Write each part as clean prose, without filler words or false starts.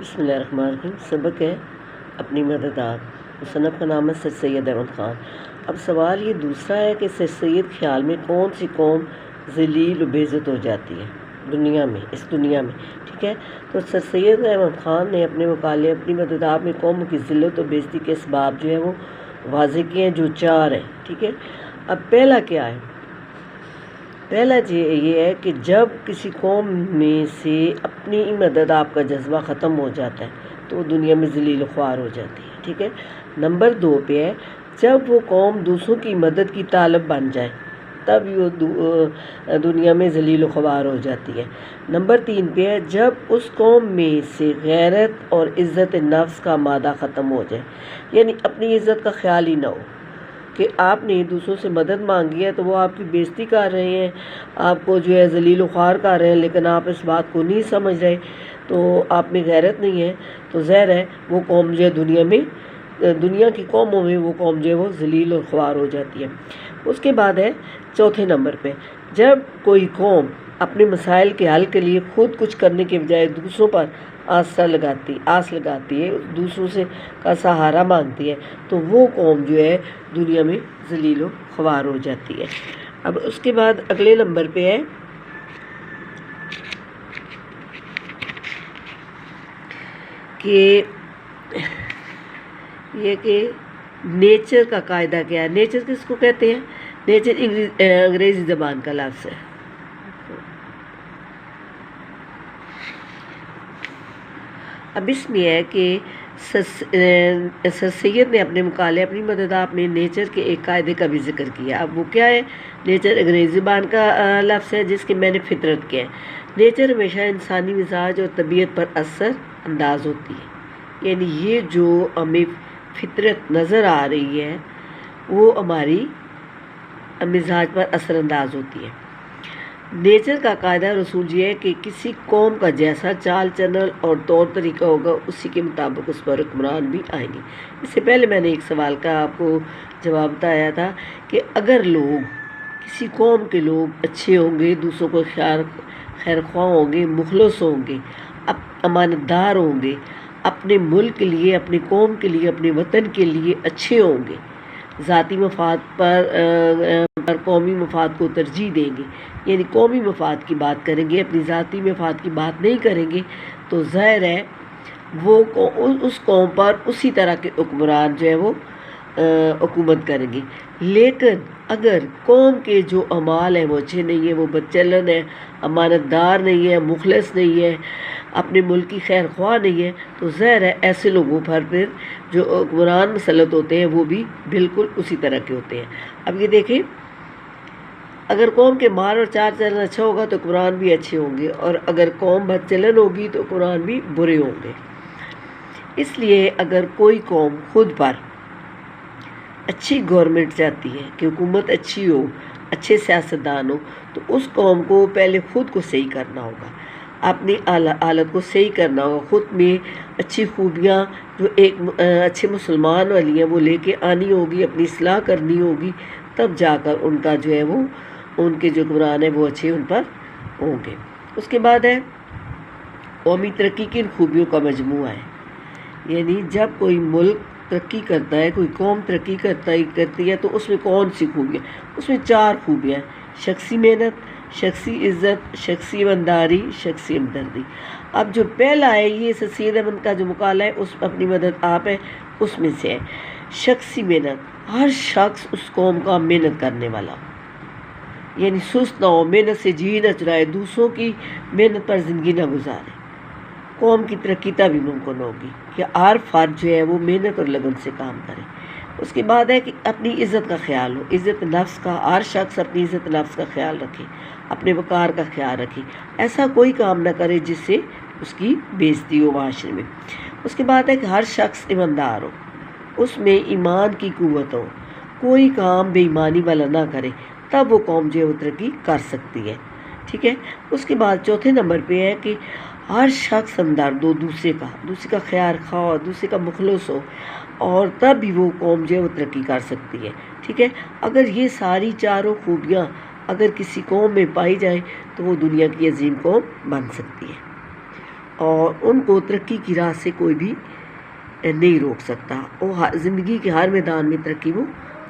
بسم اللہ الرحمن الرحیم۔ سبق ہے اپنی مدد آپ، مصنف کا نام ہے سر سید احمد خان۔ اب سوال یہ دوسرا ہے کہ سر سید خیال میں کون سی قوم ذلیل و بے عزت ہو جاتی ہے اس دنیا میں، ٹھیک ہے؟ تو سر سید احمد خان نے اپنے مقالے اپنی مدد آپ میں قوم کی ذلت و بے عزتی کے اسباب جو ہے وہ واضح کیے ہیں، جو 4 ہیں، ٹھیک ہے؟ اب پہلا کیا ہے؟ پہلا یہ ہے کہ جب کسی قوم میں سے اپنی مدد آپ کا جذبہ ختم ہو جاتا ہے تو وہ دنیا میں ذلیل و خوار ہو جاتی ہے، ٹھیک ہے؟ نمبر 2 پہ ہے جب وہ قوم دوسروں کی مدد کی طالب بن جائے تب وہ دنیا میں ذلیل و خوار ہو جاتی ہے۔ نمبر 3 پہ ہے جب اس قوم میں سے غیرت اور عزت نفس کا مادہ ختم ہو جائے، یعنی اپنی عزت کا خیال ہی نہ ہو کہ آپ نے دوسروں سے مدد مانگی ہے تو وہ آپ کی بے عزتی کر رہے ہیں، آپ کو جو ہے ذلیل و خوار کر رہے ہیں، لیکن آپ اس بات کو نہیں سمجھ رہے، تو آپ میں غیرت نہیں ہے، تو ظاہر ہے وہ قوم جو ہے دنیا کی قوموں میں وہ قوم جو ہے وہ ذلیل اور خوار ہو جاتی ہے۔ اس کے بعد ہے چوتھے نمبر پہ جب کوئی قوم اپنے مسائل کے حل کے لیے خود کچھ کرنے کے بجائے دوسروں پر آس لگاتی ہے، دوسروں سے کا سہارا مانگتی ہے، تو وہ قوم جو ہے دنیا میں ذلیل و خوار ہو جاتی ہے۔ اب اس کے بعد اگلے نمبر پہ ہے کہ یہ کہ نیچر کا قاعدہ کیا ہے۔ نیچر کس کو کہتے ہیں؟ نیچر انگریزی زبان کا لفظ ہے۔ اب اس میں ہے کہ سر سید نے اپنے مقالے اپنی مدد آپ میں نیچر کے ایک قاعدے کا بھی ذکر کیا۔ اب وہ کیا ہے؟ نیچر انگریزی زبان کا لفظ ہے جس کے میں نے فطرت کیا ہے۔ نیچر ہمیشہ انسانی مزاج اور طبیعت پر اثر انداز ہوتی ہے، یعنی یہ جو ہمیں فطرت نظر آ رہی ہے وہ ہماری مزاج پر اثر انداز ہوتی ہے۔ نیچر کا قاعدہ رسول یہ ہے کہ کسی قوم کا جیسا چال چلن اور طور طریقہ ہوگا اسی کے مطابق اس پر حکمران بھی آئیں گے۔ اس سے پہلے میں نے ایک سوال کا آپ کو جواب بتایا تھا کہ اگر کسی قوم کے لوگ اچھے ہوں گے، دوسروں کو خیر خواہ ہوں گے، مخلص ہوں گے، امانت دار ہوں گے، اپنے ملک کے لیے، اپنی قوم کے لیے، اپنے وطن کے لیے اچھے ہوں گے، ذاتی مفاد پر قومی مفاد کو ترجیح دیں گے، یعنی قومی مفاد کی بات کریں گے، اپنی ذاتی مفاد کی بات نہیں کریں گے، تو ظاہر ہے وہ اس قوم پر اسی طرح کے حکمران جو ہے وہ حکومت کریں گے۔ لیکن اگر قوم کے جو اعمال ہیں وہ اچھے نہیں ہیں، وہ بدچلن ہے، امانت دار نہیں ہے، مخلص نہیں ہے، اپنے ملک کی خیر خواہ نہیں ہے، تو ظاہر ہے ایسے لوگوں پر پھر جو حکمران مسلط ہوتے ہیں وہ بھی بالکل اسی طرح کے ہوتے ہیں۔ اب یہ دیکھیں، اگر قوم کے مال اور چال چلن اچھا ہوگا تو حکمران بھی اچھے ہوں گے، اور اگر قوم بدچلن ہوگی تو حکمران بھی برے ہوں گے۔ اس لیے اگر کوئی قوم خود پر اچھی گورنمنٹ چاہتی ہے کہ حکومت اچھی ہو، اچھے سیاستدان ہو، تو اس قوم کو پہلے خود کو صحیح کرنا ہوگا، اپنی حالت کو صحیح کرنا ہوگا، خود میں اچھی خوبیاں جو ایک اچھے مسلمان والی ہیں وہ لے کے آنی ہوگی، اپنی اصلاح کرنی ہوگی، تب جا کر ان کا جو ہے وہ ان کے جو حکمران ہیں وہ اچھے ان پر ہوں گے۔ اس کے بعد ہے قومی ترقی کی ان خوبیوں کا مجموعہ ہے، یعنی جب کوئی ملک ترقی کرتا ہے، کوئی قوم ترقی کرتی ہے تو اس میں کون سی خوبیاں؟ اس میں 4 خوبیاں ہیں: شخصی محنت، شخصی عزت، شخصی ایمانداری، شخصی ہمدردی۔ اب جو پہلا ہے یہ سر سید احمد کا جو مقالہ ہے اس اپنی مدد آپ ہے اس میں سے ہے شخصی محنت۔ ہر شخص اس قوم کا محنت کرنے والا ہو، یعنی سست نہ ہو، محنت سے جی نہ چرائے، دوسروں کی محنت پر زندگی نہ گزارے، قوم کی ترقی تبھی ممکن ہوگی کہ ہر فرد جو ہے وہ محنت اور لگن سے کام کرے۔ اس کے بعد ہے کہ اپنی عزت کا خیال ہو، عزت نفس کا، ہر شخص اپنی عزت نفس کا خیال رکھے، اپنے وقار کا خیال رکھے، ایسا کوئی کام نہ کرے جس سے اس کی بے عزتی ہو معاشرے میں۔ اس کے بعد ہے کہ ہر شخص ایماندار ہو، اس میں ایمان کی قوت ہو، کوئی کام بے ایمانی والا نہ کرے، تب وہ قوم جو ہے وہ ترقی کر سکتی ہے، ٹھیک ہے؟ اس کے بعد چوتھے نمبر پہ ہے کہ ہر شخص ہمدرد ہو، دوسرے کا خیال خواہ ہو، دوسرے کا مخلص ہو، اور تب بھی وہ قوم جو ہے وہ ترقی کر سکتی ہے، ٹھیک ہے؟ اگر یہ ساری 4 خوبیاں اگر کسی قوم میں پائی جائیں تو وہ دنیا کی عظیم قوم بن سکتی ہے۔ اور ان کو ترقی کی راہ سے کوئی بھی نہیں روک سکتا. اور زندگی کے ہر میدان میں ترقی وہ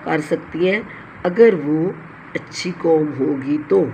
کر سکتی ہیں اگر وہ اچھی قوم ہوگی تو.